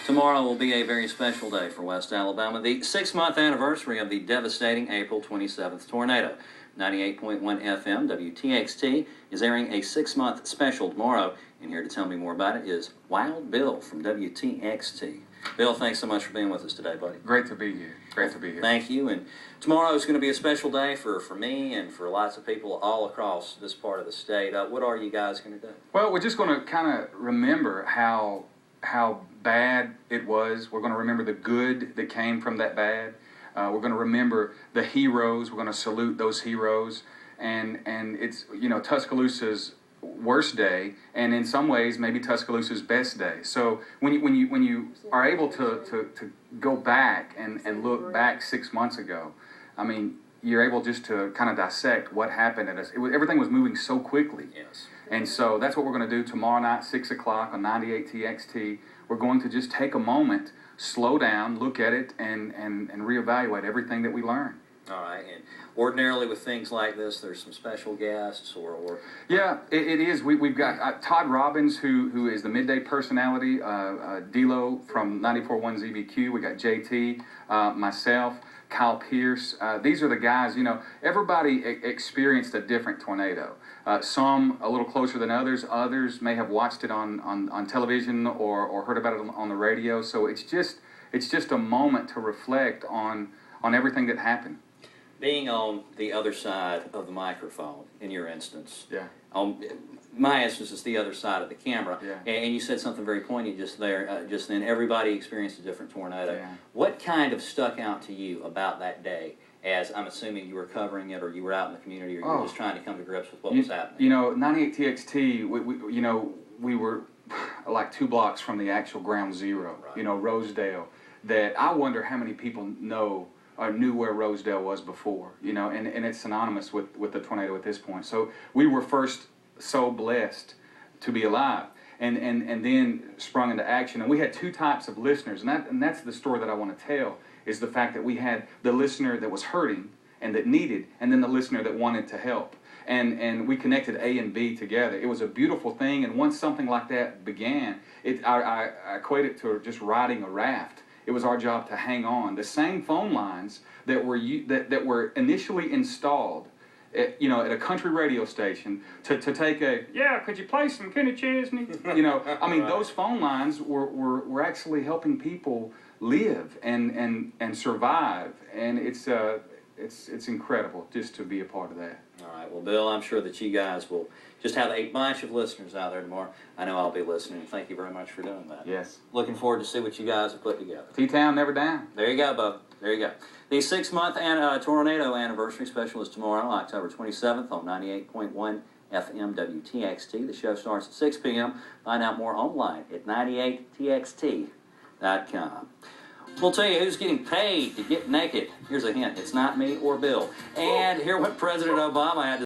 Tomorrow will be a very special day for West Alabama, the 6-month anniversary of the devastating April 27th tornado. 98.1 FM WTXT is airing a 6-month special tomorrow, and here to tell me more about it is Wild Bill from WTXT. Bill, thanks so much for being with us today, buddy. Great to be here. Great to be here. Thank you. And tomorrow is going to be a special day for me and for lots of people all across this part of the state. What are you guys going to do? Well, we're just going to kind of remember how bad it was. We're going to remember the good that came from that bad. We're going to remember the heroes. We're going to salute those heroes. And it's, you know, Tuscaloosa's worst day, and in some ways maybe Tuscaloosa's best day. So when you are able to go back and look back 6 months ago, I mean, you're able just to kind of dissect what happened at us. Everything was moving so quickly. Yes. And so that's what we're going to do tomorrow night, 6 o'clock on 98 TXT. We're going to just take a moment, slow down, look at it, and reevaluate everything that we learned. All right, and ordinarily with things like this, there's some special guests or... Yeah, it is. We've got Todd Robbins, who is the midday personality, D-Lo from 94.1 ZBQ. We got JT, myself, Kyle Pierce. These are the guys, you know, everybody experienced a different tornado. Some a little closer than others. Others may have watched it on television or heard about it on the radio. So it's just a moment to reflect on everything that happened. Being on the other side of the microphone, in your instance. Yeah. My instance is the other side of the camera. Yeah. And you said something very poignant just there, just then. Everybody experienced a different tornado. Yeah. What kind of stuck out to you about that day, as I'm assuming you were covering it, or you were out in the community, or you were just trying to come to grips with what was happening? You know, 98 TXT, we were like 2 blocks from the actual ground zero, right. You know, Rosedale, that I wonder how many people know or knew where Rosedale was before, you know, and it's synonymous with the tornado at this point. So we were first so blessed to be alive, and then sprung into action. And we had 2 types of listeners, and that's the story that I want to tell, is the fact that we had the listener that was hurting and that needed, and then the listener that wanted to help. And we connected A and B together. It was a beautiful thing, and once something like that began, I equate it to just riding a raft. It was our job to hang on. The same phone lines that were initially installed at a country radio station to take could you play some Kenny Chesney? You know, I mean, those phone lines were actually helping people live and survive, and it's incredible just to be a part of that. All right. Well, Bill, I'm sure that you guys will just have a bunch of listeners out there tomorrow. I know I'll be listening. Thank you very much for doing that. Yes. Looking forward to see what you guys have put together. T-Town never down. There you go, Bub. There you go. The 6-month tornado anniversary special is tomorrow, October 27th on 98.1 FM WTXT. The show starts at 6 p.m. Find out more online at 98txt.com. We'll tell you who's getting paid to get naked. Here's a hint. It's not me or Bill. And hear what President Obama had to